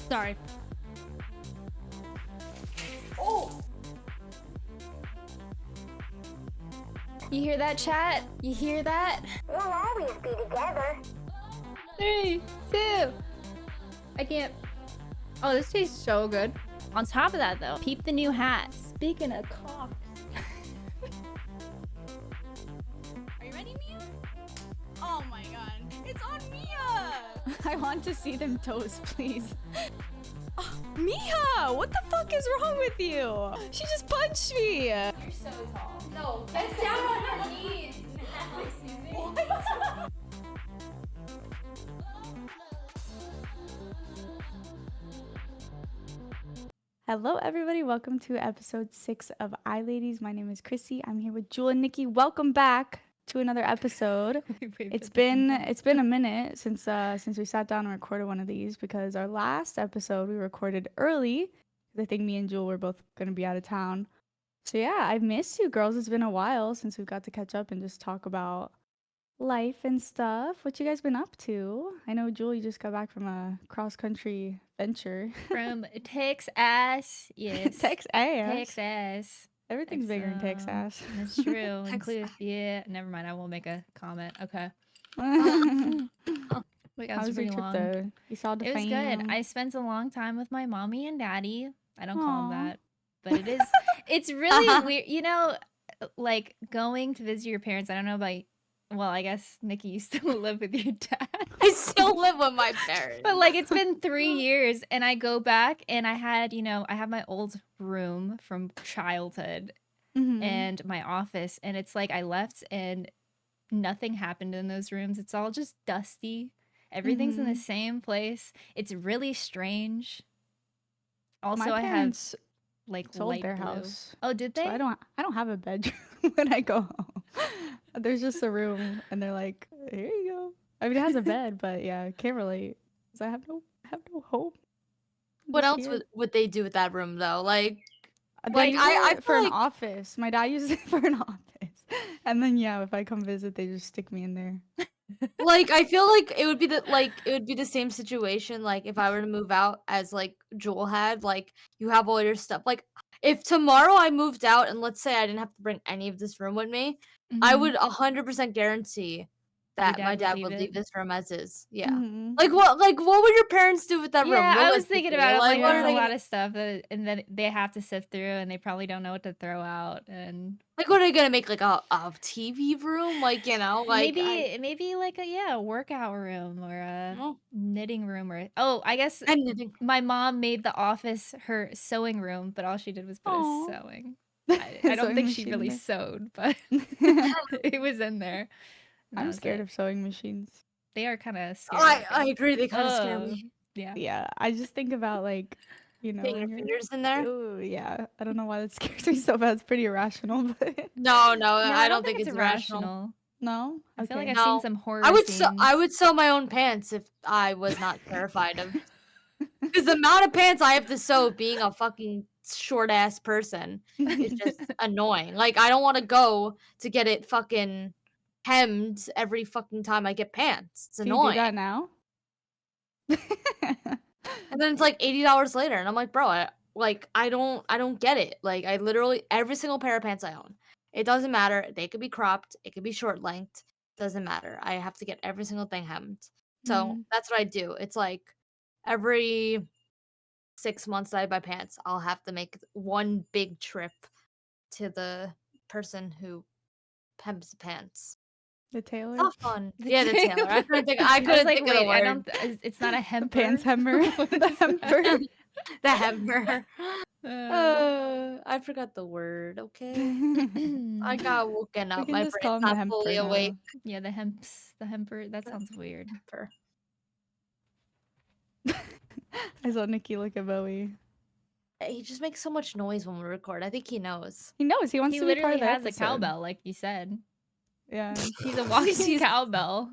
Sorry. Oh! You hear that, chat? You hear that? We'll always be together. 3, 2. I can't. Oh, this tastes so good. On top of that, though, peep the new hat. Speaking of cocks. Are you ready, Mia? Oh my god. It's on Mia! I want to see them toes, please. Oh, Mia! What the fuck is wrong with you? She just punched me! You're so tall. No, get down on your knees. Excuse me. What? Hello, everybody. Welcome to episode 6 of iLadies. My name is Chrissy. I'm here with Jewel and Nikki. Welcome back to another episode. It's been a minute since we sat down and recorded one of these because our last episode we recorded early. I think me and Jewel were both going to be out of town. So yeah, I've missed you girls. It's been a while since we've got to catch up and just talk about life and stuff. What you guys been up to? I know, Jewel, you just got back from a cross-country venture. From Texas, yes. Texas. Everything's bigger in Texas. That's true. Yeah, never mind. I won't make a comment. Okay. Wait, How was your trip though? You saw the It was fam? good. I spent a long time with my mommy and daddy. I don't call them that, but it is. It's really weird. You know, like going to visit your parents. I don't know about. Well, I guess Nikki, you still live with your dad. I still live with my parents. But like it's been 3 years and I go back and I had, I have my old room from childhood and my office, and it's like I left and nothing happened in those rooms. It's all just dusty. Everything's in the same place. It's really strange. Also, My I have parents like sold light their blue. house. Oh, did they? So I don't have a bedroom when I go home. There's just a room and they're like, here you go. I mean, it has a bed, but yeah, I can't relate because I have no home. What Just else here. would they do with that room though? Like They use I it for feel an office. My dad uses it for an office, and then yeah, if I come visit, they just stick me in there. like I feel like it would be the same situation like if I were to move out as like Joel had, like you have all your stuff. Like if tomorrow I moved out and let's say I didn't have to bring any of this room with me, I would 100% guarantee that my dad would leave this room as is. Yeah. Mhm. Like what would your parents do with that room? Yeah, I was thinking realistically? about it. Like, what are there's a they lot of stuff and then they have to sift through, and they probably don't know what to throw out. And like what are they gonna make, like a TV room? Like, like maybe like a workout room or a Oh. knitting room I guess I'm knitting. my mom made the office her sewing room, but all she did was put Aw. a sewing. I don't Sewing think she machine really there. sewed, but it was in there. And that I'm was scared it. of sewing machines. They are kind of scary. I agree. They kind of scare me. Yeah. Yeah, I just think about like, Getting when your you're- fingers in there. Ooh, yeah. I don't know why that scares me so bad. It's pretty irrational, but No, No, I don't think it's irrational. irrational. no. I feel like Okay. I've seen No. some horror I would scenes. sew my own pants if I was not terrified of. Because the amount of pants I have to sew, being a fucking short ass person, is just annoying. Like I don't want to go to get it fucking hemmed every fucking time I get pants. It's Do you annoying. do that now? And then it's like $80 later, and I'm like, bro, I don't get it. Like I literally every single pair of pants I own, it doesn't matter. They could be cropped, it could be short length, doesn't matter. I have to get every single thing hemmed. So that's what I do. It's like every 6 months that I buy pants, I'll have to make one big trip to the person who hems the pants. The tailor? It's not fun. The Yeah, the tailor. I couldn't think. I was couldn't like, think of the wait, I word. don't. It's not a The hemper. pants hemmer. The hemper. The hemmer. Uh, I forgot the word. Okay. I got woken We up. can My just call brain's him the not fully hemper now. awake. yeah, the hemper. That sounds weird. Hemper. I saw Nikki look at Bowie. He just makes so much noise when we record. I think he knows. He knows. He wants He to be part literally of the has a episode. cowbell, like you said. Yeah. He's a walking He's- cowbell.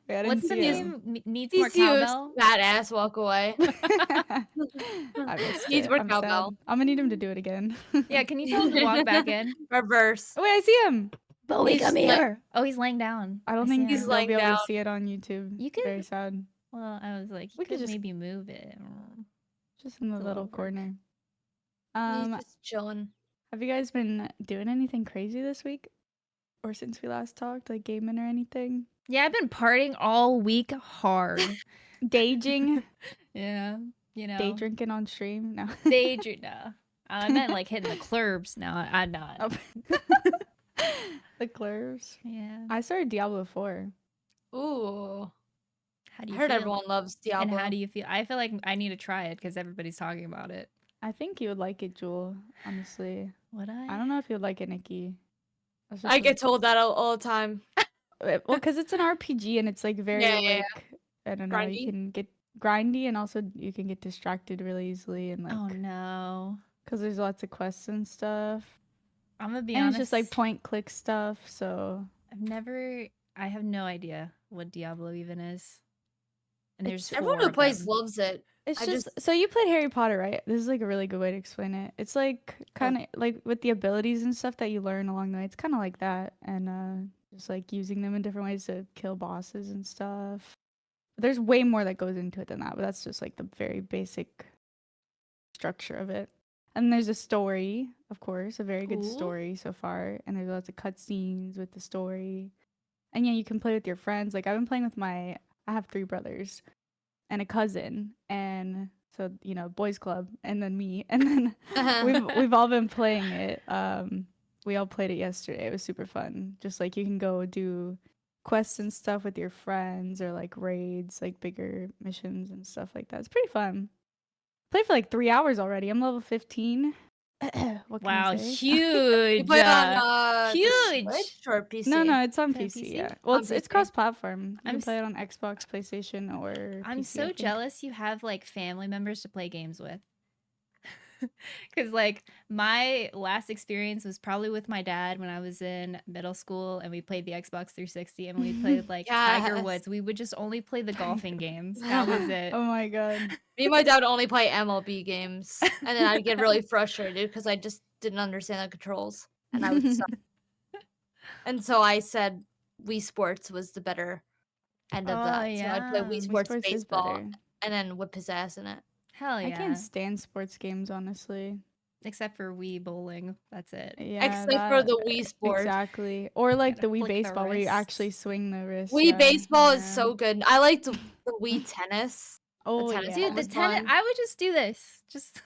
Wait, I didn't What's the see him. name? Needs more He's huge. cowbell. Fat ass. Walk away. I missed Needs it. more I'm cowbell. sad. I'm gonna need him to do it again. Yeah, can you tell him to walk back in? Reverse. Oh, wait, I see him. Bowie, He's come like- here. Oh, he's laying down. I don't see think him. He's they'll laying be able down. to see it on YouTube. You could- Very sad. Well, I was like, you We could could just- maybe move it. Just in the It's a little little work. corner. He's just chilling. Have you guys been doing anything crazy this week? Or since we last talked, like gaming or anything? Yeah, I've been partying all week hard. Daging? Yeah, you know. Day drinking on stream? No. No. I meant like hitting the clubs. No, I'm not. Oh. The clubs. Yeah. I started Diablo 4. Ooh. How do I you heard feel? everyone loves Diablo. And how do you feel? I feel like I need to try it because everybody's talking about it. I think you would like it, Jewel, honestly. Would I? I don't know if you'd like it, Nikki. That's I just get told that all the time. well, because it's an RPG and it's like very Yeah, yeah, like I don't know, Grindy? you can get grindy and also you can get distracted really easily and like Oh no. because there's lots of quests and stuff. I'm gonna be And honest. it's just like point click stuff, so I have no idea what Diablo even is. And there's Everyone four who of plays them. loves it. it's I just so you played Harry Potter, right? This is like a really good way to explain it. It's like kind of like with the abilities and stuff that you learn along the way. It's kind of like that, and just like using them in different ways to kill bosses and stuff. There's way more that goes into it than that, but that's just like the very basic structure of it. And there's a story, of course, a very good Cool. story so far, and there's lots of cutscenes with the story. And yeah, you can play with your friends. Like I've been playing with I have 3 brothers and a cousin, and so you know, boys club, and then me, and then we've all been playing it. We all played it yesterday. It was super fun. Just like you can go do quests and stuff with your friends, or like raids, like bigger missions and stuff like that. It's pretty fun. Played for like 3 hours already. I'm level 15. What can Wow, I say? huge. You play it on the huge. Switch or PC? No, it's on Is it on PC. PC? Yeah. Well, On it's PC. cross-platform. You I'm can play it on Xbox, PlayStation, or I'm PC, I so think. jealous you have like family members to play games with. Because like my last experience was probably with my dad when I was in middle school and we played the Xbox 360 and we played like Tiger Yes. Woods. We would just only play the golfing games. That was it. Oh my god. Me and my dad would only play MLB games, and then I'd get really frustrated because I just didn't understand the controls, and I would suck. And so I said Wii Sports was the better end of Oh, that. So I'd play yeah. Wii Wii Sports Sports is baseball better. and then whip his ass in it. Hell yeah. I can't stand sports games, honestly. Except for Wii bowling. That's it. Yeah, Except for the Wii Sports. Exactly. Or like Gotta the Wii flick the baseball where you actually wrists. swing the wrist. Wii yeah. baseball is Yeah. so good. I liked the Wii tennis. Oh tennis yeah. Dude, the was tennis, fun. I would just do this. Just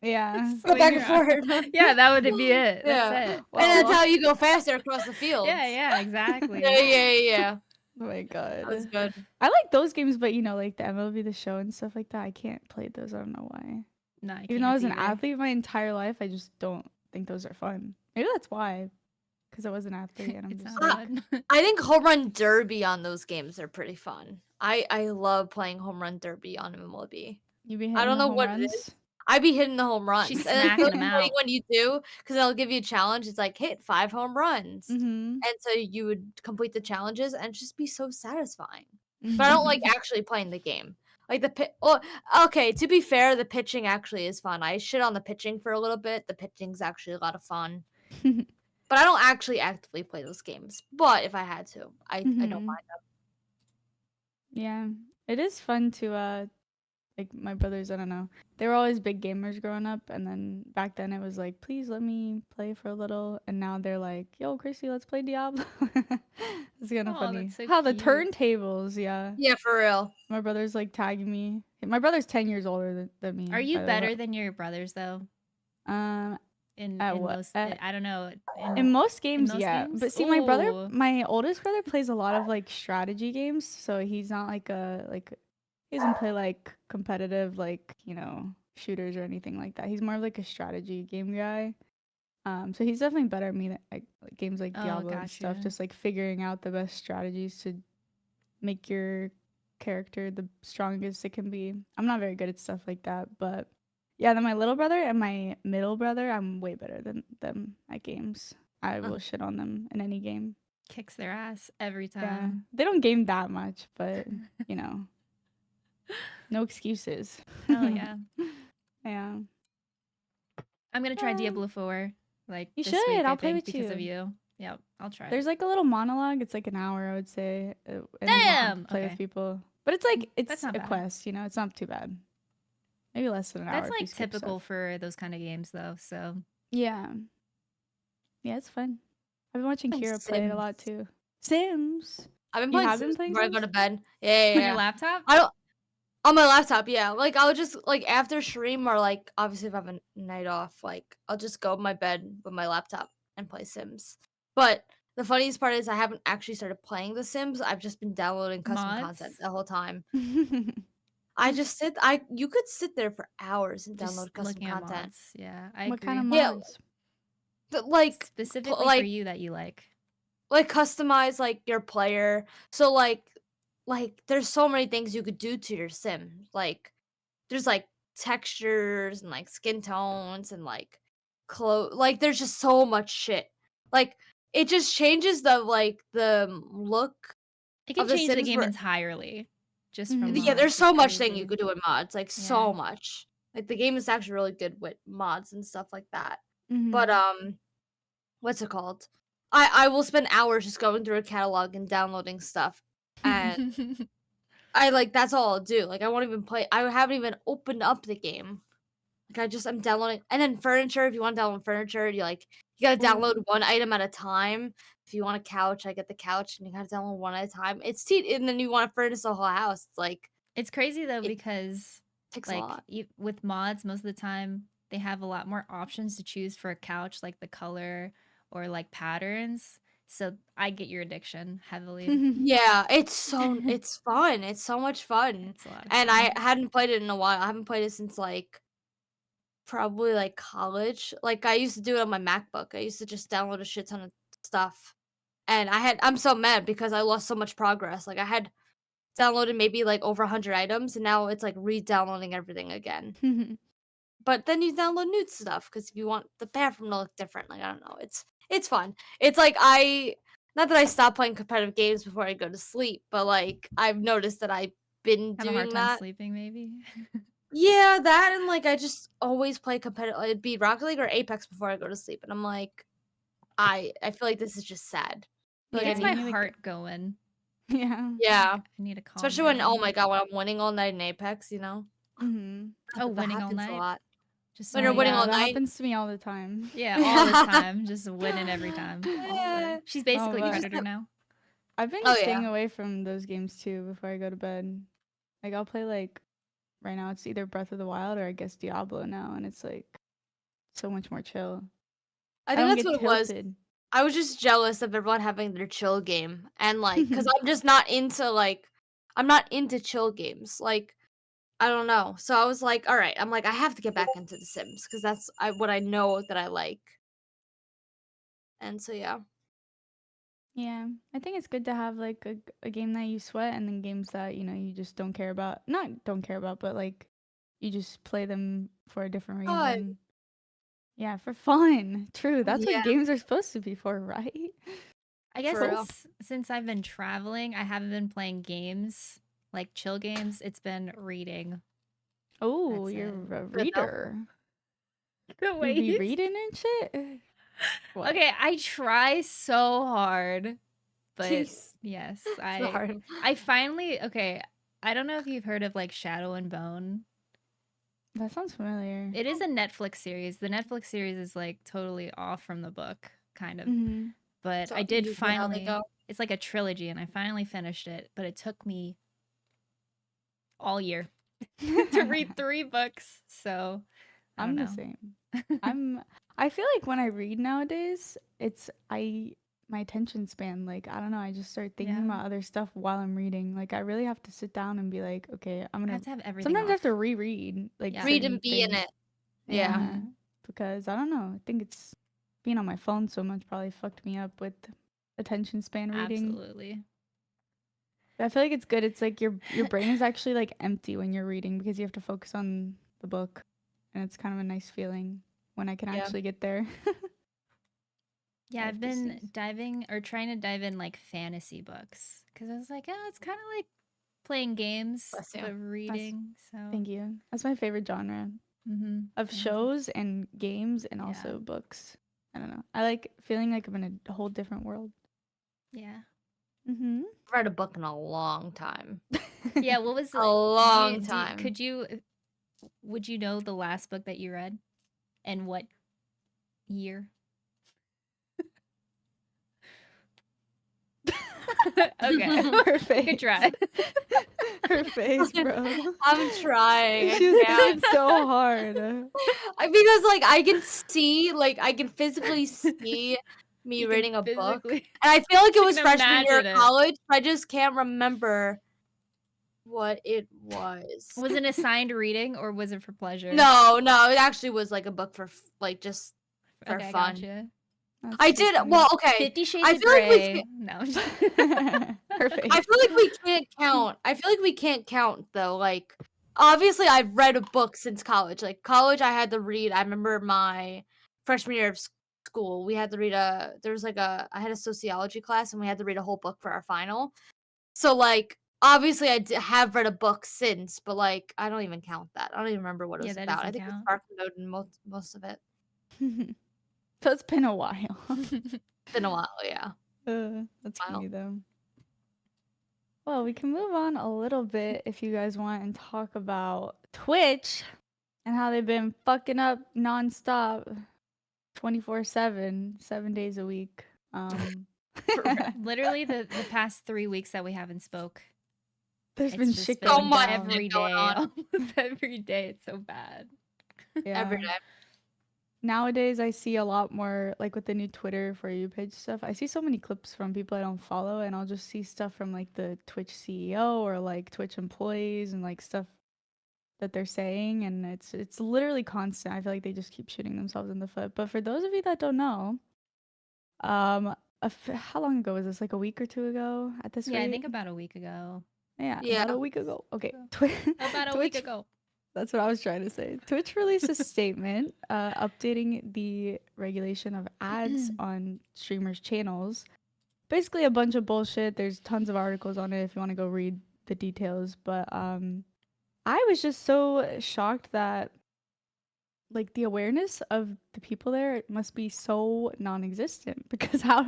Yeah. just Go swing back your and arm. forth. Yeah, that would be it. Yeah. That's it. And Well, that's how you go faster across the field. Yeah, exactly. Yeah. oh my god. That was good. I like those games, but you know, like the MLB the Show and stuff like that, I can't play those. I don't know why. No, I Even though I was can't an either. athlete my entire life, I just don't think those are fun. Maybe that's why. Because I was an athlete and I'm It's just not like, fun. I think home run derby on those games are pretty fun. I love playing home run derby on MLB. you be hitting I don't the know home what runs? it is. I be hitting the home runs. She's And it's smacking so them exciting out. when you do, because they'll give you a challenge. It's like hit 5 home runs. Mm-hmm. And so you would complete the challenges and just be so satisfying. But I don't like actually playing the game. Like the pit. Oh, okay. To be fair, the pitching actually is fun. I shit on the pitching for a little bit. The pitching's actually a lot of fun. But I don't actually actively play those games. But if I had to, I don't Mhm. mind them. Yeah, it is fun to like my brothers, I don't know. They were always big gamers growing up, and then back then it was like, please let me play for a little, and now they're like, yo, Chrissy, let's play Diablo. It's kind of Aw, funny. that's so How the cute. turntables, yeah. Yeah, for real. My brother's like tagging me. My brother's 10 years older than me. Are you by the way. better than your brothers though? Um, In At what? most, At- I don't know. in most games, most yeah. games? But see, my brother, Ooh. my oldest brother plays a lot of like strategy games, so he's not like he doesn't play like competitive like, you know, shooters or anything like that. He's more of like a strategy game guy. So he's definitely better at me than like games like Oh, Diablo and stuff, gotcha. just like figuring out the best strategies to make your character the strongest it can be. I'm not very good at stuff like that, but yeah, then my little brother and my middle brother, I'm way better than them at games. I will shit on them in any game. Kicks their ass every Yeah. time. They don't game that much, but you know, no excuses. Hell yeah. Yeah. I'm gonna try Uh, Diablo 4. Like You this should, week, I I'll play think, with because of you. you. Yep, I'll try There's it. like a little monologue. It's like an hour, I would say, and then you have to Damn. play with Okay, people. But it's like that's it's not a bad. quest, you know. It's not too bad. Maybe less than an hour That's if you like skip typical stuff. for those kind of games, though. So Yeah, yeah, it's fun. I've been watching Playing Kira play it a lot Sims. too. Sims. I've been You playing have been Sims playing before I go Sims? to bed. Yeah, yeah, on your yeah. laptop. I don't on my laptop, yeah. Like I'll just like after stream or like obviously if I have a night off, like I'll just go in my bed with my laptop and play Sims. But the funniest part is I haven't actually started playing The Sims. I've just been downloading custom content Mods. the whole time. I just I you could sit there for hours and Just download custom looking at content. mods. Yeah, I What kind of agree. Yeah, mods? like Specifically for like you that you like. customize like your player. So like there's so many things you could do to your sim. Like there's like textures and like skin tones and like like there's just so much shit. Like it just changes the look It can of the change the Sims game where entirely just from Mhm. yeah, there's mods. so It's much thing you crazy. could do with mods, like Yeah. so much. Like the game is actually really good with mods and stuff like that. But Mhm. what's it called? I will spend hours just going through a catalog and downloading stuff. And I like that's all I'll do. Like I won't even play. I haven't even opened up the game. Like I'm downloading, and then furniture. If you want to download furniture, you gotta Ooh. download one item at a time. If you want a couch, I get the couch, and you gotta download one at a time. And then you want to furnish the whole house. It's like It's crazy though it because takes a like lot. with mods most of the time they have a lot more options to choose for a couch like the color or like patterns. So I get your addiction heavily. Yeah, it's fun. It's so much fun, It's a lot of and I fun. hadn't played it in a while. I haven't played it since like probably like college. Like I used to do it on my MacBook. I used to just download a shit ton of stuff. And I'm so mad because I lost so much progress. Like I had downloaded maybe like over 100 items and now it's like re-downloading everything again. But then you download new stuff because if you want the bathroom to look different, like I don't know. It's fun. It's like I not that I stopped playing competitive games before I go to sleep, but like I've noticed that I've been Have a hard doing time that. sleeping maybe. Yeah, that and like I just always play competitive. It'd be Rocket League or Apex before I go to sleep, and I'm like, I feel like this is just sad. I feel It like I gets Yeah, my need you need like heart going. yeah. yeah, I need to calm especially when oh down. my god, when I'm winning all night in Apex, you know. Mhm. Not Oh, that that winning all happens a night. lot. Just When Oh you're winning yeah, all that night. happens to me all the time. yeah, all the time. Just winning every time. I swear. Yeah. She's Oh, basically You just but Predator have now. I've been oh staying yeah. away from those games too before I go to bed. Like I'll play like right now it's either Breath of the Wild or I guess Diablo now, and it's like so much more chill. I I think don't that's get what it was. tilted. I was just jealous of everyone having their chill game and like cuz I'm just not into like I'm not into chill games. Like I don't know. So I was like, all right, I'm like I have to get back into The Sims cuz that's what I know that I like. And so yeah. Yeah, I think it's good to have like a game that you sweat and then games that, you know, you just don't care about. Not don't care about, but like you just play them for a different Oh, reason. Yeah, for fun. True. That's what yeah, games are supposed to be for, right? I guess for real. since I've been traveling, I haven't been playing games like chill games. It's been reading. Oh, That's you're it. a Good though. reader. The You be waves. reading and shit? What? Okay, I try so hard, but Jeez. yes, So hard. I finally okay. I don't know if you've heard of like Shadow and Bone. That sounds familiar. It is a Netflix series. The Netflix series is like totally off from the book, kind of. Mm-hmm. But So I did usually how they finally. go. It's like a trilogy, and I finally finished it. But it took me all year to read 3 books. So I don't I'm the know. same. I feel like when I read nowadays, my attention span, like I don't know, I just start thinking Yeah, about other stuff while I'm reading. Like I really have to sit down and be like, okay, I'm I gonna have to have everything sometimes I have to off. reread like Yeah. Read certain and be in things. it. Yeah. Yeah. Because I don't know, I think it's being on my phone so much probably fucked me up with attention span reading. Absolutely. I feel like it's good. It's like your brain is actually like empty when you're reading because you have to focus on the book, and it's kind of a nice feeling when I can Yeah. actually get there. Yeah, I I've have to been cease. diving or trying to dive in like fantasy books because I was like, oh, it's kind of like playing games Bless you. but reading. So, Thank you. That's my favorite genre mm-hmm. of shows and games and Yeah, also books. I don't know. I like feeling like I'm in a whole different world. Yeah. Mm-hmm. I've read a book in a long time. Yeah, what was A long time. Would you know the last book that you read and what year? Okay. Her face. Good try. Her face, bro. I'm trying. She was thinking so hard. Because like I can physically see me You can reading a book. physically And I feel like it I was can freshman year of imagine it. college. I just can't remember what it was. Was it assigned reading or was it for pleasure? No, it actually was like a book for like just for Okay, fun. gotcha. That's I so did funny. well. Okay, 50 Shades I of feel like we Grey. can't, No. I'm just- Her face. I feel like we can't count. I feel like we can't count though. Like obviously, I've read a book since college. Like college, I had to read. I remember my freshman year of school. We had to read I had a sociology class and we had to read a whole book for our final. So like obviously have read a book since, but like I don't even count that. I don't even remember what it Yeah, was that about. I doesn't think it was count. Spark Note and most of it. So it's been a while. It's been a while, yeah. That's Wow. funny though. Well, we can move on a little bit if you guys want and talk about Twitch and how they've been fucking up nonstop 24/7, 7 days a week. Literally the past 3 weeks that we haven't spoke. There's It's been just shit been going much down. every going day. on. Almost every day. It's so bad. Every Yeah. day. Nowadays, I see a lot more, like with the new Twitter For You page stuff. I see so many clips from people I don't follow, and I'll just see stuff from like the Twitch CEO or like Twitch employees and like stuff that they're saying, and it's literally constant. I feel like they just keep shooting themselves in the foot. But for those of you that don't know, how long ago was this? Like a week or two ago at this Yeah, I rate? think about a week ago. Yeah, Yeah. about a week ago. Okay, About a week Twitch. ago. That's what I was trying to say. Twitch released a statement updating the regulation of ads on streamers' channels. Basically, a bunch of bullshit. There's tons of articles on it if you want to go read the details. But I was just so shocked that like the awareness of the people there must be so non-existent because how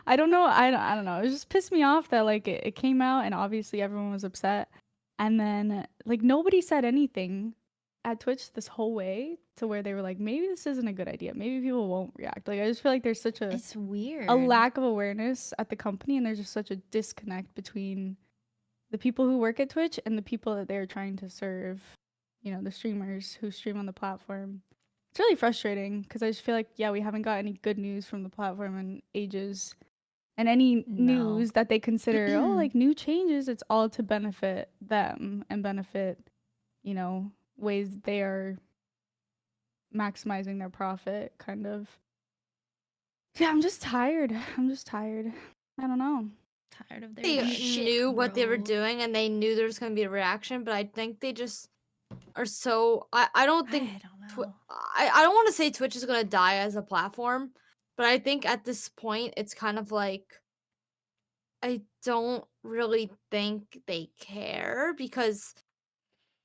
I don't know I don't know, it just pissed me off that like it came out and obviously everyone was upset, and then like nobody said anything at Twitch this whole way to where they were like, maybe this isn't a good idea, maybe people won't react. Like I just feel like there's such It's weird. a lack of awareness at the company, and there's just such a disconnect between the people who work at Twitch and the people that they're trying to serve, you know, the streamers who stream on the platform. It's really frustrating because I just feel like, yeah, we haven't got any good news from the platform in ages. And any No. news that they consider, oh, like new changes, it's all to benefit them and benefit, you know, ways they are maximizing their profit, kind of. Yeah, I'm just tired. I don't know. Tired of their They shit, knew what they were bro. doing and they knew there was going to be a reaction, but I think they just are so I don't think I don't know. I don't want to say Twitch is going to die as a platform, but I think at this point it's kind of like I don't really think they care because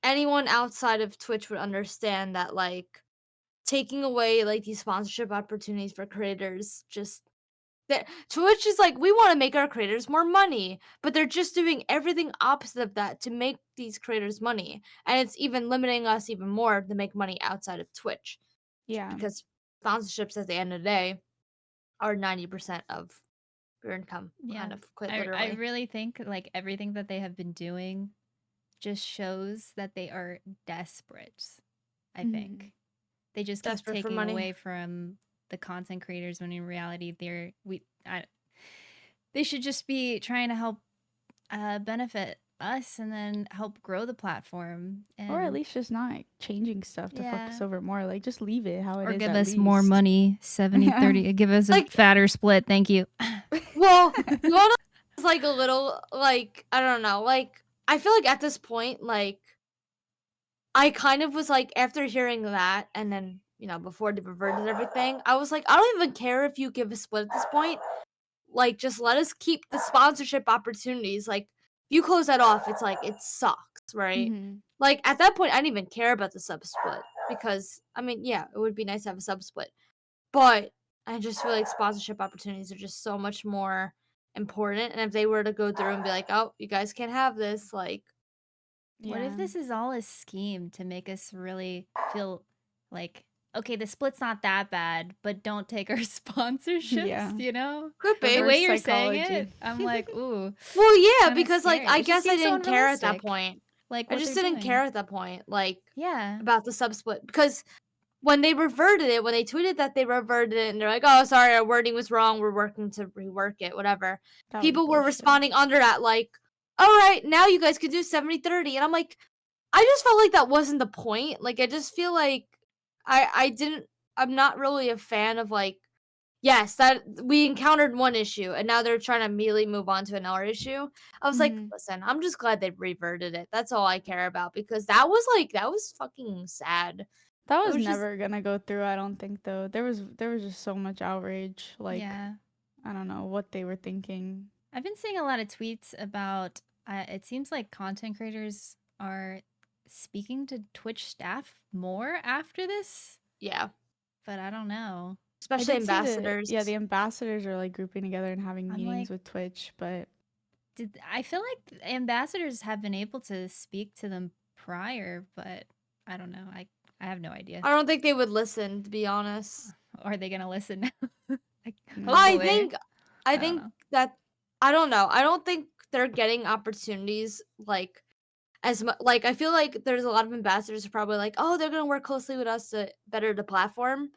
anyone outside of Twitch would understand that like taking away like these sponsorship opportunities for creators just that Twitch is like, we want to make our creators more money, but they're just doing everything opposite of that to make these creators money. And it's even limiting us even more to make money outside of Twitch. Yeah. Because sponsorships at the end of the day are 90% of your income. Yeah. Kind of quite I literally. really think like everything that they have been doing just shows that they are desperate. I think they just keep Desperate for taking money. away from the content creators when in reality they should just be trying to help benefit us and then help grow the platform, Or at and least just not changing stuff to fuck us Yeah. over more. Like just leave it how it or is. give at us more least. money. 70-30. Give us a Like- fatter split, thank you. Well, you know, it's like a little like I don't know, like I feel like at this point, like I kind of was like after hearing that, and then before they reverted everything, I was like, I don't even care if you give a split at this point. Like, just let us keep the sponsorship opportunities. Like, if you close that off, it's like it sucks, right? Mhm. Like at that point, I didn't even care about the sub split because I mean, yeah, it would be nice to have a sub split, but I just feel like sponsorship opportunities are just so much more important. And if they were to go through and be like, oh, you guys can't have this, like, What if this is all a scheme to make us really feel like, okay, the split's not that bad, but don't take our sponsorships, Yeah. you know? could be. The way you're saying psychology. it, I'm like, ooh, Well, yeah, kinda because like scary. I It just guess I seems so didn't care at that unrealistic, point. like I what just they're didn't doing. care at that point, like Yeah. about the sub split because when they reverted it, when they tweeted that they reverted it, and they're like, "Oh, sorry, our wording was wrong. We're working to rework it, whatever." That was People were bullshit. responding under that, like, "All right, now you guys can do 70-30," and I'm like, I just felt like that wasn't the point. Like, I just feel like I didn't. I'm not really a fan of like. Yes, that we encountered one issue, and now they're trying to immediately move on to another issue. I was like, Mhm. listen, I'm just glad they reverted it. That's all I care about because that was fucking sad. That It was was just never gonna go through, I don't think though. There was just so much outrage. Like, Yeah. I don't know what they were thinking. I've been seeing a lot of tweets about it seems like content creators are speaking to Twitch staff more after this, yeah, but I don't know. I especially did see ambassadors. the ambassadors are like grouping together and having I'm meetings like, with Twitch, but I feel like ambassadors have been able to speak to them prior, but I don't know. I have no idea. I don't think they would listen, to be honest. Are they gonna listen now? Like, No. I hopefully. think I don't think know. that I don't know. I don't think they're getting opportunities like as much. Like I feel like there's a lot of ambassadors who are probably like, oh, they're gonna work closely with us to better the platform.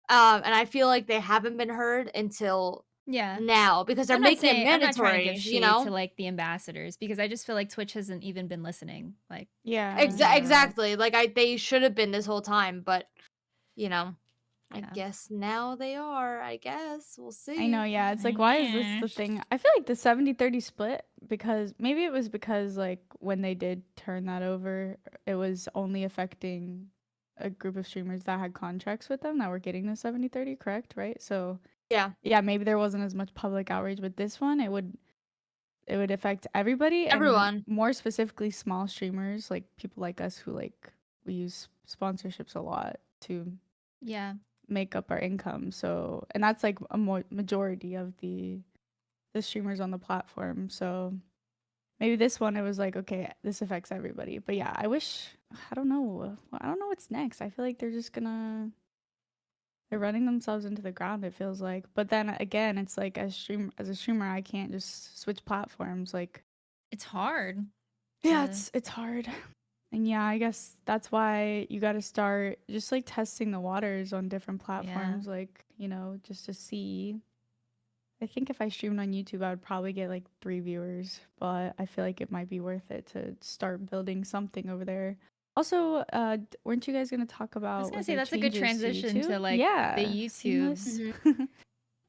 And I feel like they haven't been heard until Yeah. now because they're I'm not making it saying I'm not trying to give mandatory. shade You to know, like the ambassadors because I just feel like Twitch hasn't even been listening. Like, yeah. in general. exactly. Like they should have been this whole time, but you know, I Yeah. guess now they are. I guess we'll see. I know, yeah. It's like, why is this the thing? I feel like the 70-30 split, because maybe it was because like when they did turn that over, it was only affecting a group of streamers that had contracts with them that were getting the 70-30, correct? Right? So Yeah, yeah, maybe there wasn't as much public outrage, but this one it would affect everybody, and everyone. more specifically small streamers, like people like us who like we use sponsorships a lot to Yeah. make up our income. So, and that's like a majority of the streamers on the platform. So maybe this one, it was like, okay, this affects everybody. But yeah, I don't know. I don't know what's next. I feel like they're running themselves into the ground, it feels like. But then again, it's like as a streamer, I can't just switch platforms. Like, It's hard. yeah, to- it's hard. And yeah, I guess that's why you got to start just like testing the waters on different platforms, like, just to see. I think if I streamed on YouTube, I would probably get like 3 viewers, but I feel like it might be worth it to start building something over there. Also, weren't you guys gonna talk I was about gonna was say there that's a good changes transition to YouTube? like Yeah, the YouTube. seamless. Mhm.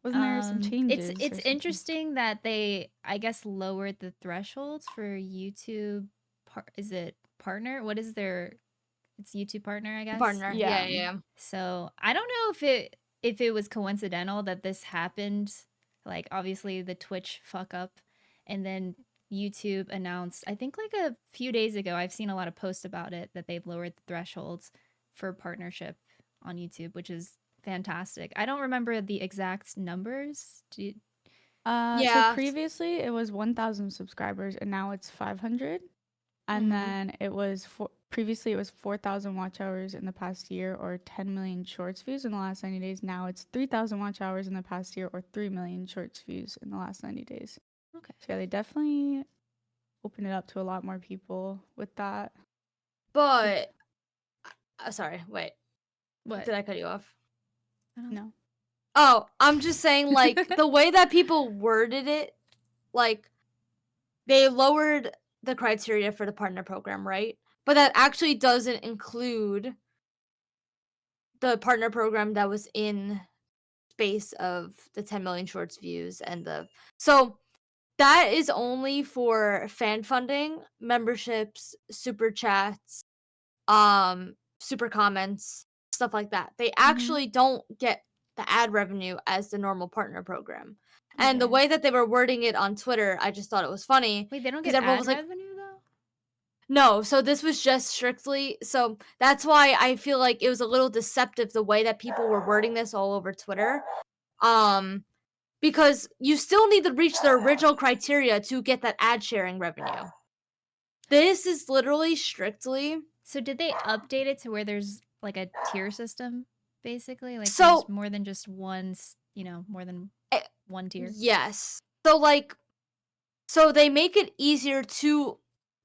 Wasn't there some changes? It's or something? interesting that they, I guess, lowered the thresholds for YouTube. Is it partner? What is their? It's YouTube partner, I guess. Partner. Yeah. Yeah. So I don't know if it was coincidental that this happened. Like obviously the Twitch fuck up, and then YouTube announced. I think like a few days ago, I've seen a lot of posts about it that they've lowered the thresholds for partnership on YouTube, which is fantastic. I don't remember the exact numbers. Do you, So Yeah. previously it was 1,000 subscribers, and now it's 500. And Mhm. then previously it was 4,000 watch hours in the past year, or 10 million shorts views in the last 90 days. Now it's 3,000 watch hours in the past year, or 3 million shorts views in the last 90 days. Okay. So yeah, they definitely open it up to a lot more people with that. But sorry, wait. What? Did I cut you off? No. Oh, I'm just saying, like, the way that people worded it, like, they lowered the criteria for the partner program, right? But that actually doesn't include the partner program that was in space of the 10 million shorts views and so that is only for fan funding, memberships, super chats, super comments, stuff like that. They actually don't get the ad revenue as the normal partner program. And the Okay. way that they were wording it on Twitter, I just thought it was funny. Wait, they don't 'cause get everyone ad was like, revenue though? no, so this was just strictly so that's why I feel like it was a little deceptive the way that people were wording this all over Twitter. Because you still need to reach the original criteria to get that ad sharing revenue. This is literally strictly. So did they update it to where there's like a tier system, basically? Like So there's more than just one, more than one tier? yes. So like, so they make it easier to.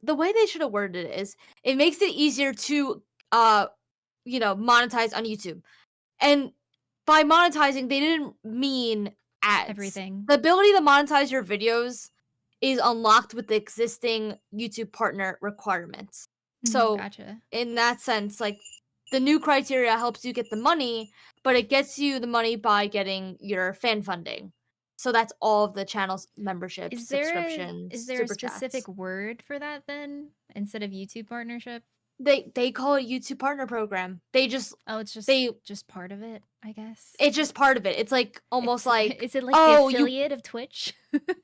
The way they should have worded it is, it makes it easier to, monetize on YouTube. And by monetizing, they didn't mean ads. Everything. The ability to monetize your videos is unlocked with the existing YouTube partner requirements. So, Gotcha. in that sense, like, the new criteria helps you get the money, but it gets you the money by getting your fan funding. So that's all of the channel's memberships, Is there subscriptions, a super specific chats. word for that then instead of YouTube partnership? They call it YouTube partner program. They just Oh, it's they just part of it, I guess. it's just part of it. It's like almost like, Is it like the oh, you affiliate of Twitch? I mean,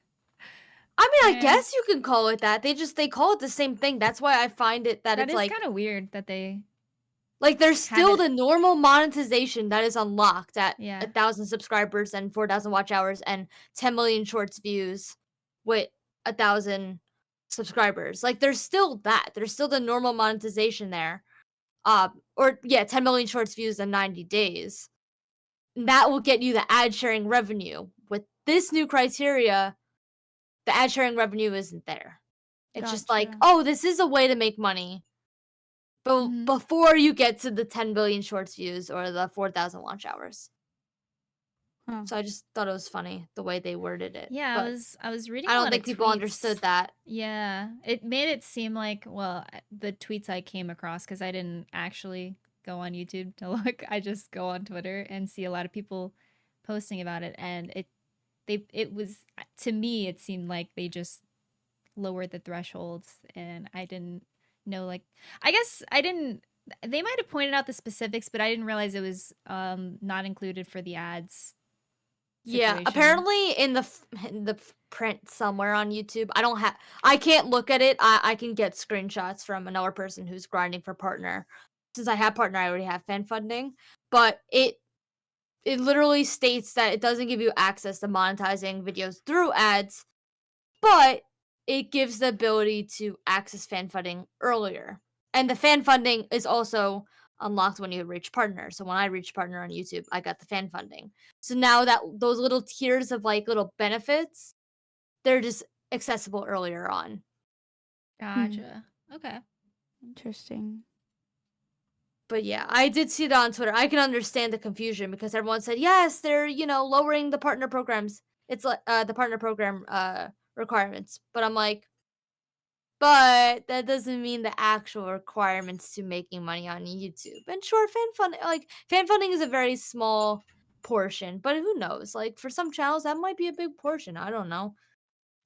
I Yeah. guess you can call it that. They call it the same thing. That's why I find it that That it's is like kind of weird that they there's have still it. the normal monetization that is unlocked at Yeah. 1,000 subscribers and 4,000 watch hours and 10 million shorts views with 1,000 subscribers. Like there's still that. There's still the normal monetization there. 10 million shorts views in 90 days. That will get you the ad sharing revenue. With this new criteria, the ad sharing revenue isn't there. It's just like, Gotcha. oh, this is a way to make money. But before you get to the 10 billion shorts views or the 4,000 watch hours. Huh. So I just thought it was funny the way they worded it. Yeah, but I was reading I a don't lot think of people understood tweets. that. Yeah, it made it seem like, well, the tweets I came across, because I didn't actually go on YouTube to look. I just go on Twitter and see a lot of people posting about it, and it was, to me, it seemed like they just lowered the thresholds, and I didn't know, like, I guess I didn't. They might have pointed out the specifics, but I didn't realize it was not included for the ads. Yeah, Situation. apparently in the print somewhere on YouTube. I can't look at it. I can get screenshots from another person who's grinding for partner. Since I have partner, I already have fan funding, but it literally states that it doesn't give you access to monetizing videos through ads, but it gives the ability to access fan funding earlier. And the fan funding is also unlocked when you reach partner. So when I reached partner on YouTube, I got the fan funding. So now that those little tiers of like little benefits, they're just accessible earlier on. Gotcha. Okay. Interesting. But yeah, I did see that on Twitter. I can understand the confusion because everyone said, yes, they're, lowering the partner programs. It's like the partner program requirements. But I'm like, but that doesn't mean the actual requirements to making money on YouTube. And sure, fan funding is a very small portion, but who knows? Like for some channels, that might be a big portion. I don't know.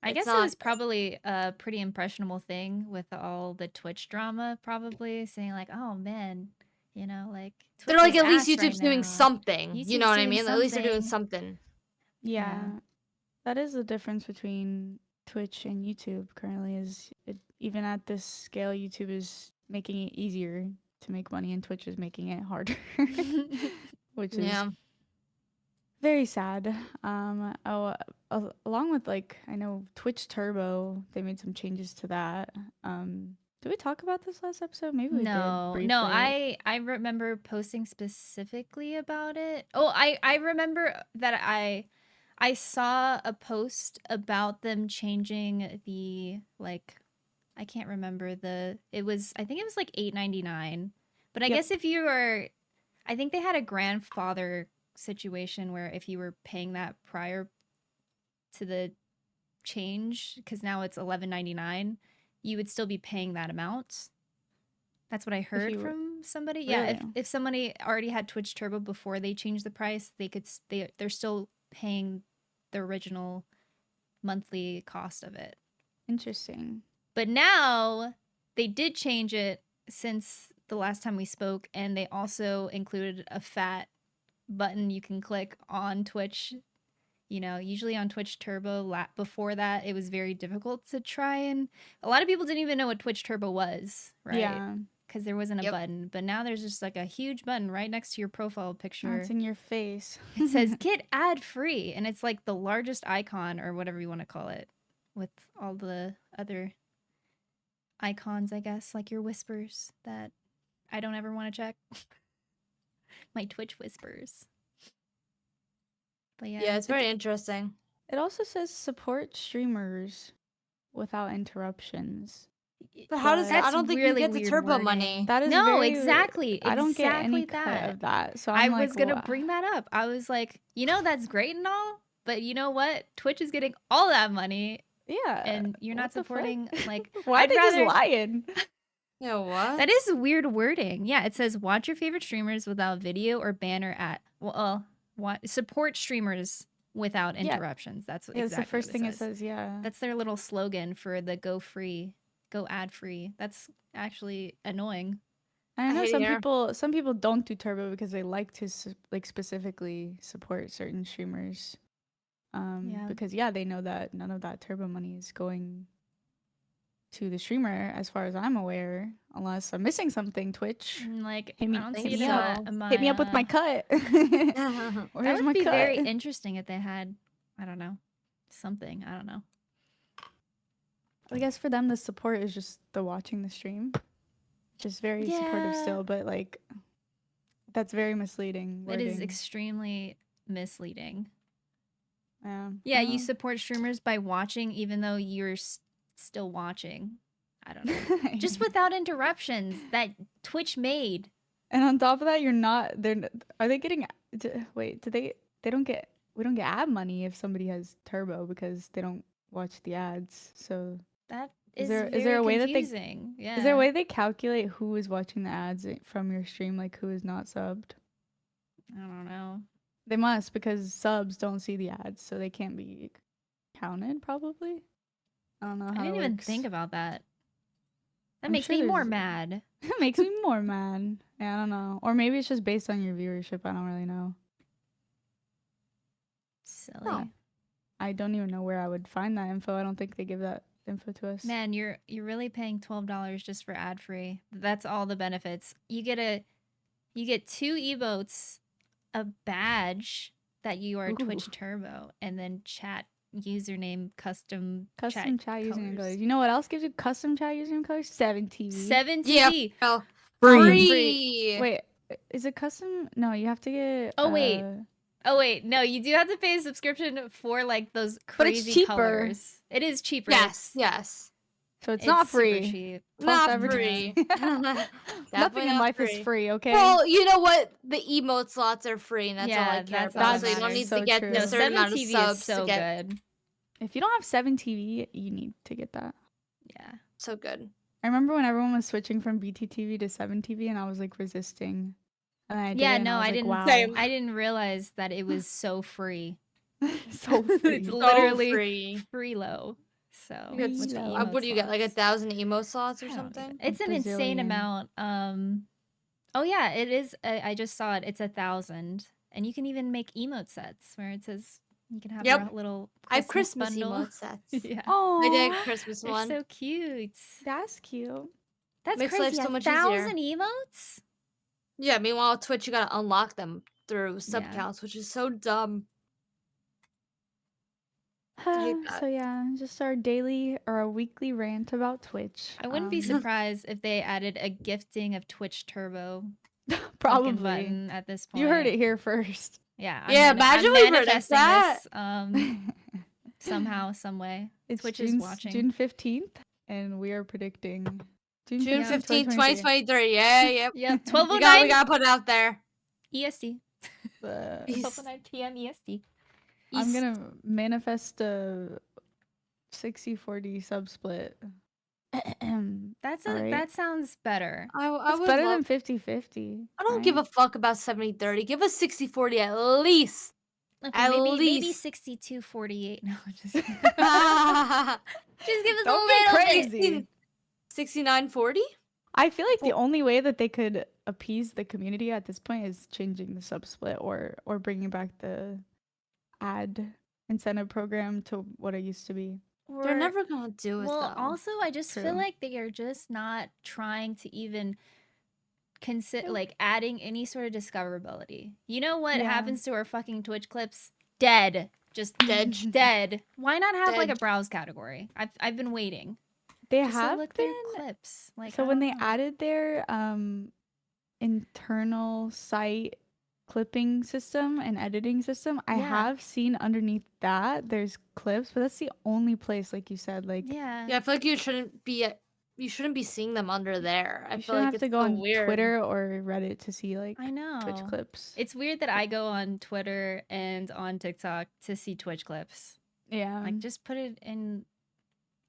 I It's guess it not. was probably a pretty impressionable thing with all the Twitch drama, probably saying like, "Oh man, like They're Twitch like, is at least ass right YouTube's doing now. something. You know YouTube's what I doing mean? At least they're doing something." something. Yeah. That is the difference between Twitch and YouTube currently even at this scale, YouTube is making it easier to make money and Twitch is making it harder, which is very sad. Along with I know Twitch Turbo, they made some changes to that. Did we talk about this last episode? Maybe we did briefly. No, I remember posting specifically about it. Oh, I remember that I saw a post about them changing the I can't remember I think it was like $8.99. But I guess if you were I think they had a grandfather situation where if you were paying that prior to the change, because now it's $11.99, you would still be paying that amount. That's what I heard from somebody. Really? Yeah, if somebody already had Twitch Turbo before they changed the price, they're still paying the original monthly cost of it. Interesting. But now they did change it since the last time we spoke, and they also included a fat button you can click on Twitch. Usually on Twitch Turbo, before that, it was very difficult to try, and a lot of people didn't even know what Twitch Turbo was, right? Yeah. because there wasn't a Yep. button, but now there's just like a huge button right next to your profile Oh, picture. it's in your face. It says get ad free, and it's like the largest icon or whatever you want to call it, with all the other icons, I guess, like your whispers that I don't ever want to check. My Twitch whispers. But Yeah, it's very interesting. It also says support streamers without interruptions. But how does that? I That's don't think really you get the weird turbo wording. money. That is No, very, exactly. I don't get any exactly cut that. of that. So I I'm like, was gonna "Wha- bring that up. I was like, you know, that's great and all, but you know what? Twitch is getting all that money, Yeah, and you're what not the fuck? supporting. Like, Why are I'd they rather. just lying? Yeah, what? That is weird wording. Yeah, it says watch your favorite streamers without video or banner at. Support streamers without Yeah. interruptions. That's Yeah, exactly it's the first what thing it it says. Yeah. That's their little slogan for the go ad free. That's actually annoying. And I I know hate it here. some people don't do turbo because they like to like specifically support certain streamers. Yeah. Because yeah, they know that none of that turbo money is going to the streamer, as far as I'm aware, unless I'm missing something. Twitch, And like, hit me, I don't think see it so. in my, hit me up with my cut. That Where's would my be cut? very interesting if they had, I don't know, something. I don't know. I guess for them, the support is just the watching the stream. Just very supportive Yeah. still, but like, that's very misleading. It is wording. extremely misleading. Yeah. Yeah, you support streamers by watching, even though you're still watching. I don't know. Just without interruptions that Twitch made. And on top of that, you're not. Are they getting? Wait, do they? They don't get. We don't get ad money if somebody has turbo because they don't watch the ads. So That Is is there- very is there a way that they- confusing. Yeah. is there a way they calculate who is watching the ads from your stream, like who is not subbed? I don't know. They must, because subs don't see the ads, so they can't be counted. Probably. I don't know how I didn't it even works. think about that. That I'm makes sure me more there's- mad. It makes me more mad. Yeah, I don't know. Or maybe it's just based on your viewership. I don't really know. Silly. Oh. I don't even know where I would find that info. I don't think they give that info to us. Man, you're really paying $12 just for ad free. That's all the benefits. You get 2 emotes, a badge that you are Twitch Ooh. Turbo, and then chat username custom Custom chat username colors. colors. You know what else gives you custom chat username colors? 7TV. 7TV. Oh, Free. free. Wait, is it custom? No, you have to get. Oh, wait. Oh wait, no, you do have to pay a subscription for like those But it's crazy cheaper. colors. It is cheaper. Yes, yes. So it's not super free. cheap. False Not free. advertising. Nothing in life is free, okay? Well, you know what? The emote slots are free, and that's all I Yeah, care that's all about. that So you don't matters. need So to get true. the No, certain amount of 7TV subs is so to get. good. If you don't have 7TV, you need to get that. Yeah. So good. I remember when everyone was switching from BTTV to 7TV, and I was like resisting. And I did Yeah, it, and no, I was I like, didn't. Wow. Same. I didn't realize that it was so free. So free. It's So literally free. free low. So You You get with the so- emote what do you get? Like slots. 1,000 emote slots or I don't something? even- It's an insane Bazillion. amount. Oh yeah, it is. I just saw it. It's 1,000, and you can even make emote sets where it says you can have Yep. your little I have Christmas Christmas bundle. emote sets. Yeah, Oh, I did a Christmas they're one. so cute. that's cute. That's Makes life crazy. so much easier. 1,000 emotes. Yeah, meanwhile, Twitch, you gotta unlock them through sub Yeah. counts, which is so dumb. hate that. So yeah, just our daily or our weekly rant about Twitch. I wouldn't be surprised if they added a gifting of Twitch Turbo fucking Probably. button at this point. You heard it here first. Yeah. Yeah, imagine we manifesting predicted that. this somehow, some way. It's Twitch June, is watching. June 15th, and we are predicting June 15th, 15th, 2023. Yeah, yep. Yep. We 12:09 gotta put it out there. EST. Uh, Yes. 12:09 p.m. EST. I'm gonna manifest a 60-40 sub split. Alright. That sounds better. I It's would better love. than 50-50. I don't give a fuck about 70-30. Give us 60-40 at least. Okay, At maybe least. 62-48. No, just just give us Don't a be little crazy. 69-40? I feel like the only way that they could appease the community at this point is changing the sub split or bringing back the ad incentive program to what it used to be. bit. They're never gonna do it Well, though. also, I just feel True. like they are just not trying to even like adding any sort of discoverability. You know what Yeah. happens to our fucking Twitch clips? Dead. Just dead. Why not have like a Dead. browse category? I've been waiting. They Just to have look been. through clips. Like So I when don't they know. added their internal site clipping system and editing system, I Yeah. have seen underneath that there's clips, but that's the only place, like you said, like Yeah. Yeah, I feel like you shouldn't be seeing them under there. I you feel shouldn't like have it's to go so on weird. Twitter or Reddit to see like I know. Twitch clips. It's weird that I go on Twitter and on TikTok to see Twitch clips. Yeah. Like just put it in.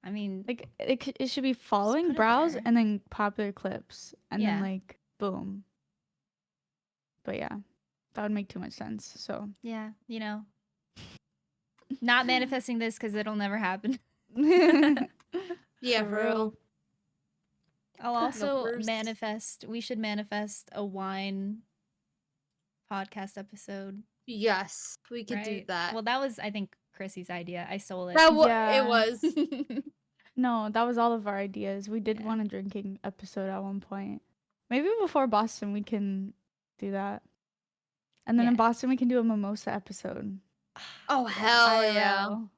I mean, like it should be following put it browse there. and then popular clips and then Yeah. like boom. But yeah, that would make too much sense. So yeah, you know, not manifesting this because it'll never happen. Yeah, For for real. I'll also first- we should manifest a wine podcast episode. Yes, we could do Right? that. Well, that was, I think, Chrissy's idea. I stole it. Yeah. It was. No, that was all of our ideas. We did Yeah. want a drinking episode at one point. Maybe before Boston we can do that. And then in Yeah. Boston we can do a mimosa episode. Oh hell yeah! IRL.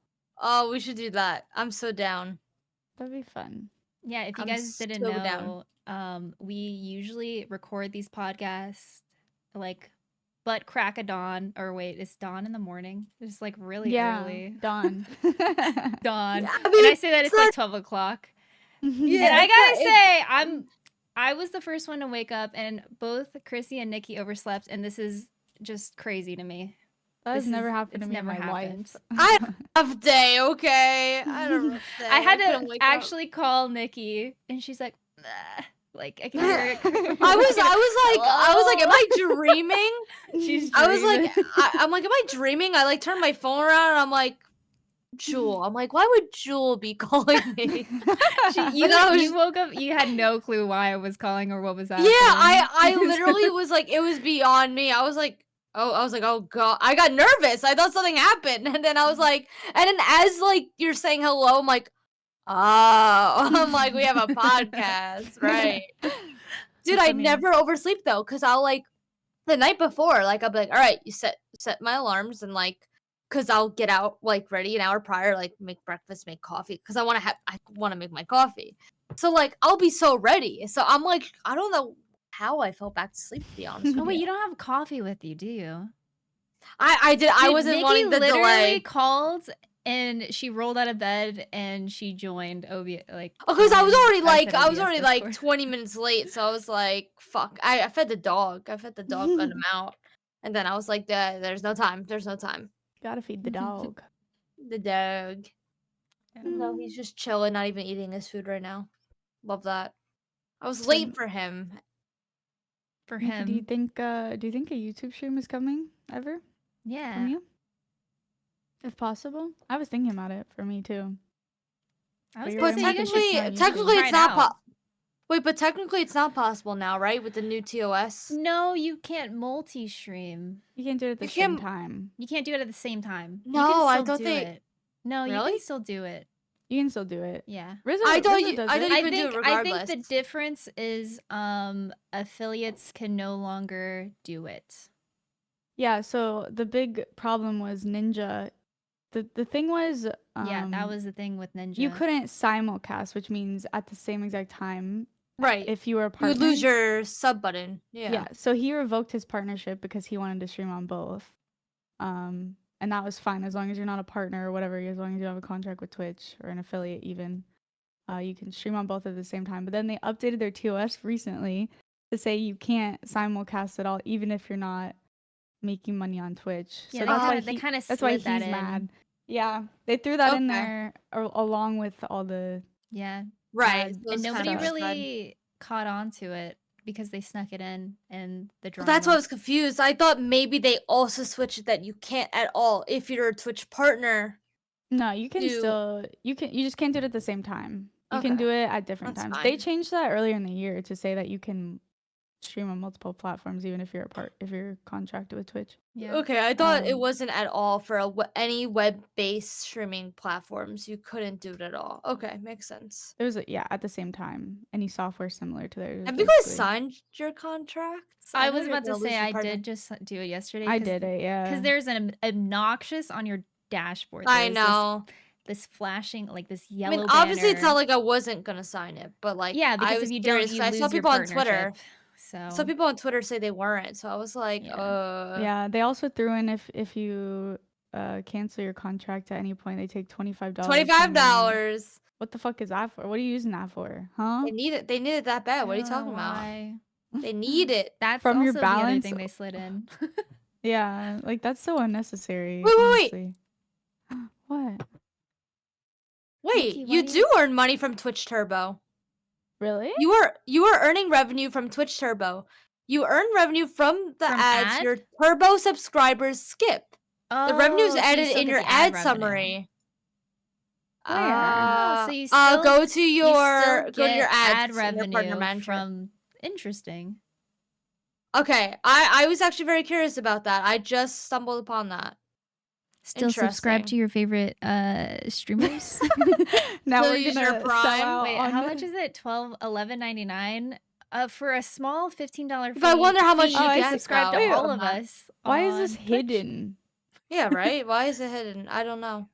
Oh, we should do that. I'm so down. That'd be fun. Yeah, if you I'm guys didn't so know, down. we usually record these podcasts like but crack of dawn, or wait, it's dawn in the morning. It's like really Yeah, early. dawn. Dawn. Yeah, I And mean, I say that it's like not- 12 o'clock. Yeah, And I it's gotta not- say, I was the first one to wake up, and both Chrissy and Nikki overslept, and this is just crazy to me. That has This never is- happened to it's me in never my happened. life. I have a day, okay? I had a rough day. I had couldn't to wake up. actually call Nikki, and she's like, "Ugh." Like I can hear it. I was like, am I dreaming? She's I was like, dreaming. I'm like, am I dreaming? I like turned my phone around and I'm like, Jewel. I'm like, why would Jewel be calling me? You woke up. You had no clue why I was calling or what was happening. Yeah, I literally was like, it was beyond me. I was like, oh god, I got nervous. I thought something happened, and then I was like, and then as like you're saying hello, I'm like, oh, I'm like, we have a podcast, right? Dude, I funny. never oversleep though, cause I'll like the night before, like I'll be like, all right, you set my alarms and like. Cause I'll get out like ready an hour prior, like make breakfast, make coffee. Cause I want to make my coffee. So like I'll be so ready. So I'm like, I don't know how I fell back to sleep. To be honest. Oh with wait, you. you don't have coffee with you, do you? I did. I Dude, wasn't Nikki wanting the literally delay. called and she rolled out of bed and she joined like. Oh, cause I was already joined like, OBS Discord. 20 minutes late. So I was like, fuck. I fed the dog. Let him out. And then I was like, there's no time. There's no time. Gotta feed the dog. The dog. Yeah. No, he's just chilling, not even eating his food right now. Love that. I was So- late for him. For Nikki, him, do you think a YouTube stream is coming ever yeah. from you? If possible, I was thinking about it for me too. I was But gonna you're say you guys should technically try it's it not out. Wait, but technically it's not possible now, right? With the new TOS. No, you can't multi-stream. You can't do it at the You same can't- time. You can't do it at the same time. You No, can I still thought do they- it. No, you Really? can still do it. You can still do it. Yeah. Rizzo, I thought Rizzo you- does I it. thought you could do it I think the regardless. difference is affiliates can no longer do it. Yeah. So the big problem was Ninja. The thing was, Yeah, that was the thing with Ninja. you couldn't simulcast, which means at the same exact time Right. if you were a You partner. would lose your sub button. Yeah. Yeah. So he revoked his partnership because he wanted to stream on both. And that was fine as long as you're not a partner or whatever. As long as you have a contract with Twitch or an affiliate, even, you can stream on both at the same time. But then they updated their TOS recently to say you can't simulcast at all, even if you're not making money on Twitch. Yeah, so they that's why kinda- they kinda that's why slid that he's in. mad. Yeah, they threw that in Okay. there along with all the. Yeah. Right. And so And it's nobody kinda- really caught on to it because they snuck it in and the Well, drama. that's why I was confused. I thought maybe they also switched it that you can't at all if you're a Twitch partner. No, you can Do- still you just can't do it at the same time. You can Okay. do it at different That's times. They fine. changed that earlier in the year to say that you can stream on multiple platforms, even if you're contracted with Twitch. Yeah. Okay, I thought it Um, wasn't at all for any web-based streaming platforms. You couldn't do it at all. Okay, makes sense. It was at the same time. Any software similar to theirs. Have you guys basically. signed your contracts? I know was you're about to gonna lose say your I partner. did just do it yesterday. I did it, yeah. Because there's an obnoxious on your dashboard. I There's know. This flashing, like this I yellow mean, obviously, it's banner. not like I wasn't gonna sign it, but like, Yeah, I because was if you curious. don't, you 'Cause I lose saw your people on Twitter. partnership. So Some people on Twitter say they weren't, so I was like, Yeah. Yeah, they also threw in if you cancel your contract at any point, they take $25. $25. What the fuck is that for? What are you using that for? Huh? They need it. They need it that bad. What are you talking about? Why? They need it. That's From also your the other balance? thing they slid in. Yeah, like that's so unnecessary. Wait. honestly. What? Wait, Nikki, you why do do earn money from Twitch Turbo. Really? You are earning revenue from Twitch Turbo. You earn revenue from the From ads ad? your Turbo subscribers skip. The revenue is Oh, so you added still in get your the ad revenue. summary. Oh, so you still go to you your still go to your get ads ad in your partner revenue manager. from interesting. Okay, I was actually very curious about that. I just stumbled upon that. Still subscribe to Interesting. your favorite streamers. Now Still we're use gonna your sell Prime? out Wait, on how much is it? $11.99 for a small $15 fee. But I wonder how much fee, you you get, can subscribe to though, all from of that. us. Why is this on Twitch. hidden? Yeah, right? Why is it hidden? I don't know.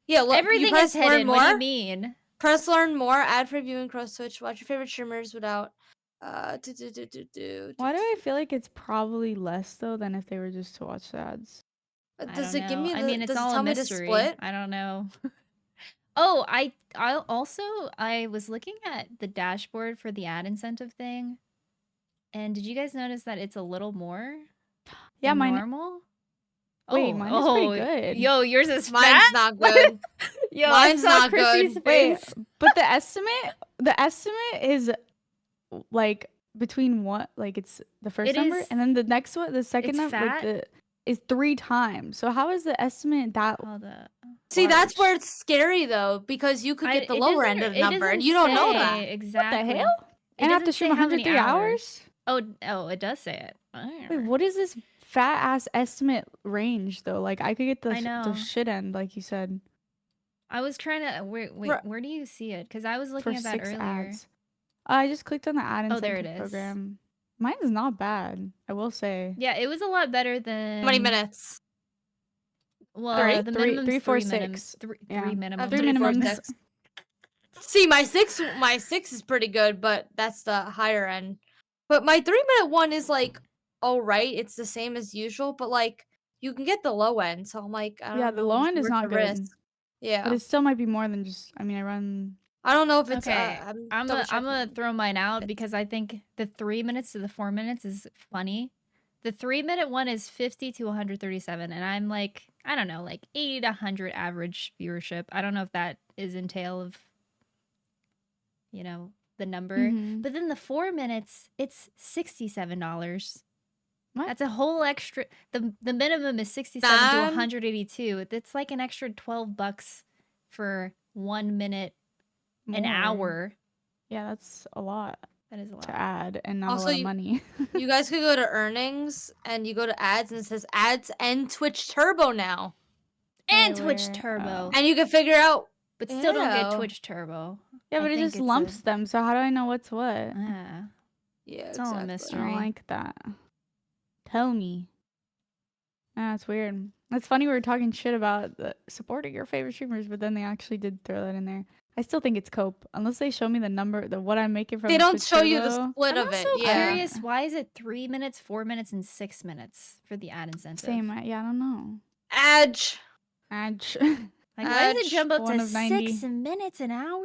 Yeah, look, you Everything press is hidden. learn more. What do you mean? Press learn more, ad free viewing across Twitch, watch your favorite streamers without Why do I feel like it's probably less though than if they were just to watch the ads? Does I it give don't know. me I the mean, it's does it all tell a me the mystery. split? I don't know. Oh, I also I was looking at the dashboard for the ad incentive thing, and did you guys notice that it's a little more Yeah, than mine. normal? Wait, mine is pretty good. Yo, yours is Mine's fat? not good. Yo, Mine's I saw not Chrissy's good. Wait, face. but the estimate is like between what? Like it's the first It number, is- and then the next one, the second it's number, fat? is 3 times. So how is the estimate that? Hold up. See, that's large? where it's scary though, because you could get the It lower doesn't- end of the it number, and doesn't you don't know say that. exactly. What the hell? It And I have to doesn't stream say how many 103 hours? Oh, it does say it. Wait, what is this fat ass estimate range though? Like I could get the I know. shit end, like you said, I was trying to wait. Right. Where do you see it? Because I was for looking at that 6 earlier. ads. I just clicked on the ad Oh, there it incentive is. program. Mine is not bad, I will say. Yeah, it was a lot better than How many minutes? Well, Three? the Three- minimum three, four, minimums. six. Three Yeah. minimums. 3 3, 4, minimums. 6. See, my six is pretty good, but that's the higher end. But my 3-minute one is like all right. It's the same as usual, but like you can get the low end. So I'm like, I don't Yeah, know. the low if end it's is worth not the good. risk. Yeah, But it still might be more than just. I mean, I run. I don't know if it's. Okay, I'm double gonna checking. throw mine out It's- because I think the 3 minutes to the 4 minutes is funny. The 3-minute one is 50 to 137, and I'm like, I don't know, like 80 to 100 average viewership. I don't know if that is entail of, the number. Mhm. But then the 4 minutes, it's $67. What? That's a whole extra. The minimum is 67 to Damn. 182. It's like an extra $12 for 1 minute, an More. hour. Yeah, that's a lot That is a lot. to add and not Also, a lot of you- money. You guys could go to earnings and you go to ads and it says ads and Twitch Turbo now, And Wait, Twitch where? Turbo. Oh. and you can figure out. But still don't get Ew. Twitch Turbo. Yeah, I but it think just it's lumps them. So how do I know what's what? Yeah. Yeah, It's all a I mystery. don't like that. Tell me. Ah, it's weird. It's funny we were talking shit about supporting your favorite streamers, but then they actually did throw that in there. I still think it's cope unless they show me the number, what I'm making from. They don't Twitch show you the Turbo. split I'm of it. also Yeah. curious, why is it 3 minutes, 4 minutes, and 6 minutes for the ad incentive? Same. Yeah, I don't know. Edge. Adge. Like, why does it Edge, jump up one to of 90. 6 minutes an hour?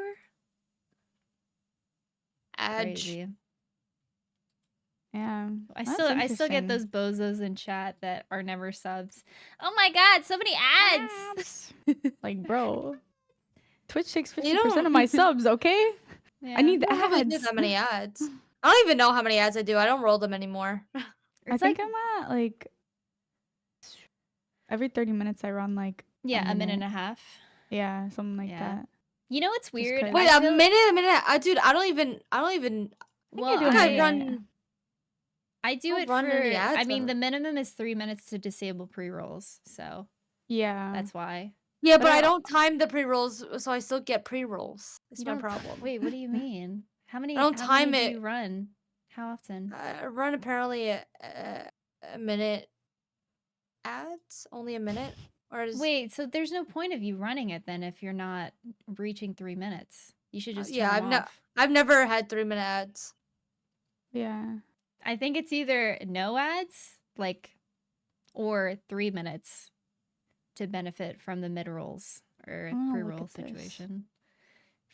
Edge. Crazy. Yeah. I that's still get interesting. those bozos in chat that are never subs. Oh my god, so many ads! Like, bro, Twitch takes You 50% don't- of my subs. Okay, Yeah. I need I the don't have really ads. that many ads. I don't even know how many ads I do. I don't roll them anymore. I It's think like, I'm at like every 30 minutes I run like yeah, a minute minute. and a half. Yeah, something like Yeah. that. You know what's weird? 'cause- Wait, I a feel- minute. Dude, I don't even. I Well, think I I think I run. I do Don't it run any for, I ads mean, on the it. minimum is 3 minutes to disable pre-rolls, so Yeah. that's why. Yeah, But but I I- don't time the pre-rolls, so I still get pre-rolls. That's You my don't. problem. Wait, what do you mean? How many? don't How many time do it. you run? How often? I run apparently a minute ads, only a minute, or is Wait, so there's no point of you running it then if you're not reaching 3 minutes. You should just turn yeah, them off. I've never had 3-minute ads. Yeah. I think it's either no ads, like, or 3 minutes to benefit from the mid rolls or Oh, look pre-roll at this. situation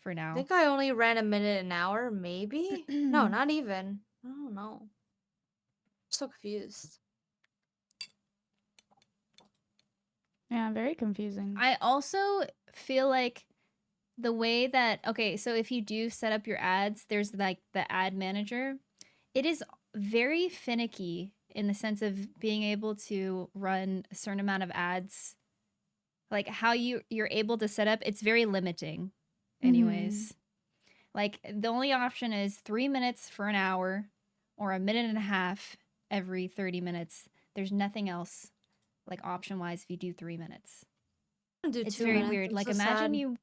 for I now. think I only ran a minute an hour, maybe. No, not even. I don't know. I'm so confused. Yeah, very confusing. I also feel like the way that, okay, so if you do set up your ads, there's like the ad manager. It is very finicky in the sense of being able to run a certain amount of ads. Like how you're able to set up, it's very limiting anyways. Like the only option is 3 minutes for an hour or a minute and a half every 30 minutes. There's nothing else like option wise if you do 3 minutes. I'm gonna do It's 2 very minutes. weird. I'm Like so imagine sad. you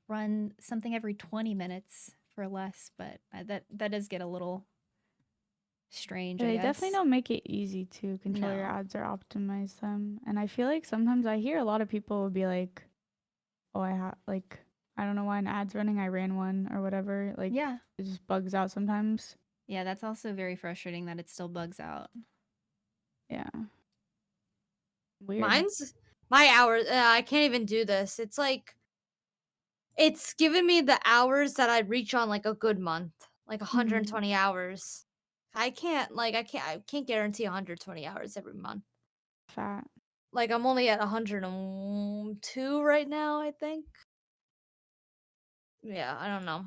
run something every 20 minutes for less, but that does get a little strange, Yeah, I they guess. definitely don't make it easy to control your No. ads or optimize them. And I feel like sometimes I hear a lot of people will be like, "Oh, I don't know why an ad's running. I ran one or whatever." Like, Yeah. it just bugs out sometimes. Yeah, that's also very frustrating that it still bugs out. Yeah. Weird. Mine's my hours. I can't even do this. It's like it's given me the hours that I'd reach on like a good month, like 120 hours. I can't guarantee 120 hours every month. Fat. Like I'm only at 102 right now, I think. Yeah, I don't know.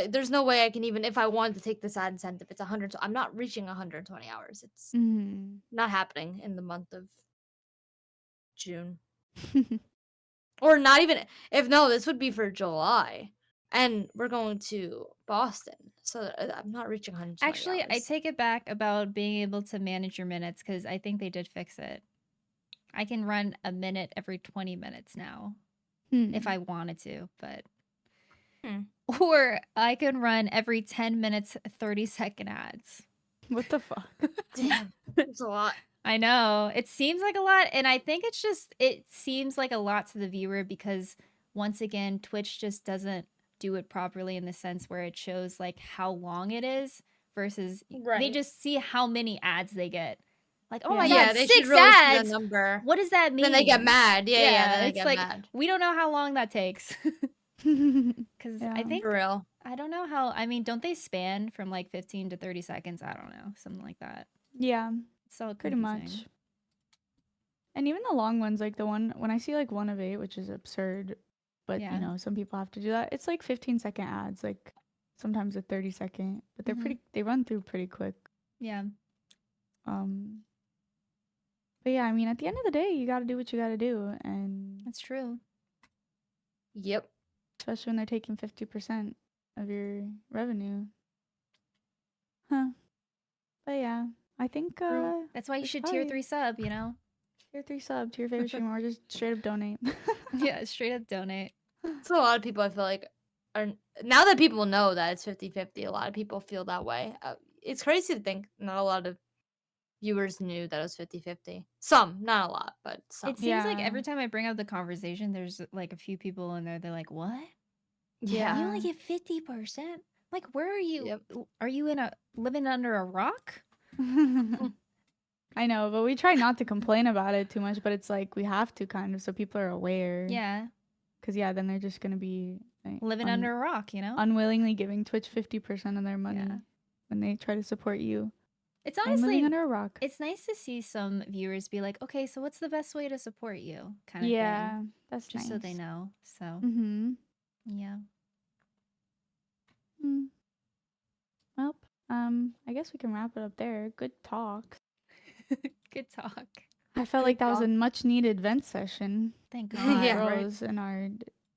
There's no way I can even if I wanted to take this ad incentive, it's 100. I'm not reaching 120 hours. It's not happening in the month of June. Or not even if no, this would be for July. And we're going to Boston. So I'm not reaching 120 Actually, I hours. take it back about being able to manage your minutes because I think they did fix it. I can run a minute every 20 minutes now if I wanted to, but. Or I can run every 10 minutes, 30-second ads. What the fuck? Damn, it's a lot. I know. It seems like a lot. And I think it seems like a lot to the viewer because, once again, Twitch just doesn't do it properly in the sense where it shows like how long it is versus they Right. just see how many ads they get. Like, oh Yeah. my Yeah, God, they should 6 really see ads. the number. What does that mean? Then they get mad. Yeah, then they it's get like, mad. we don't know how long that takes. Because I Yeah. think, For real. I don't know how, I mean, don't they span from like 15 to 30 seconds? I don't know. Something like that. Yeah, It's so pretty confusing. much. And even the long ones, like the one when I see like 1 of 8, which is absurd, but Yeah. you know, some people have to do that. It's like 15-second ads, like sometimes a 30-second, but they're they run through pretty quick. Yeah. But yeah, I mean, at the end of the day, you got to do what you got to do, and That's true. Yep. especially when they're taking 50% of your revenue. Huh. But yeah, I think That's why you we should probably- tier 3 sub, you know? tier 3 sub to your favorite streamer, or just straight up donate. Yeah, straight up donate. So a lot of people I feel like are now that people know that it's 50-50, a lot of people feel that way. It's crazy to think not a lot of viewers knew that it was 50-50. Some, not a lot, but some. It seems like Yeah. every time I bring up the conversation, there's like a few people in there, they're like, what? Yeah. You only get 50%? Like, where are you? Yep. Are you living under a rock? I know, but we try not to complain about it too much, but it's like we have to kind of so people are aware. Yeah. Because yeah, then they're just gonna be like, Living under a rock, you know? unwillingly giving Twitch 50% of their money Yeah. when they try to support you. It's I'm honestly, living under a rock. it's nice to see some viewers be like, okay, so what's the best way to support you? Kind of Yeah, thing. that's Just nice. so they know. So, Mm-hmm. yeah. Well, I guess we can wrap it up there. Good talk. Good talk. I felt Good like that was a talk. much needed vent session. Thank On God. Yeah, our right. roles and our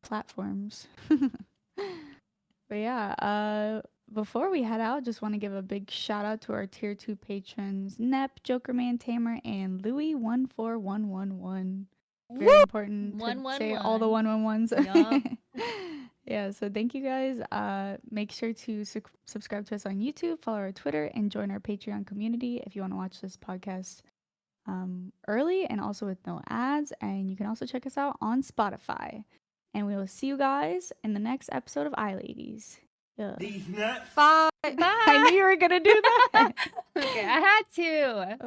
platforms. But yeah, before we head out, just want to give a big shout out to our tier 2 patrons, Nep, Jokerman, Tamer, and Louis14111. Very important to say all the 111s. Yeah, so thank you guys. Make sure to subscribe to us on YouTube, follow our Twitter, and join our Patreon community if you want to watch this podcast early and also with no ads. And you can also check us out on Spotify. And we will see you guys in the next episode of iLadies. Yeah. Bye. Bye. I knew you were gonna do that. Okay, I had to.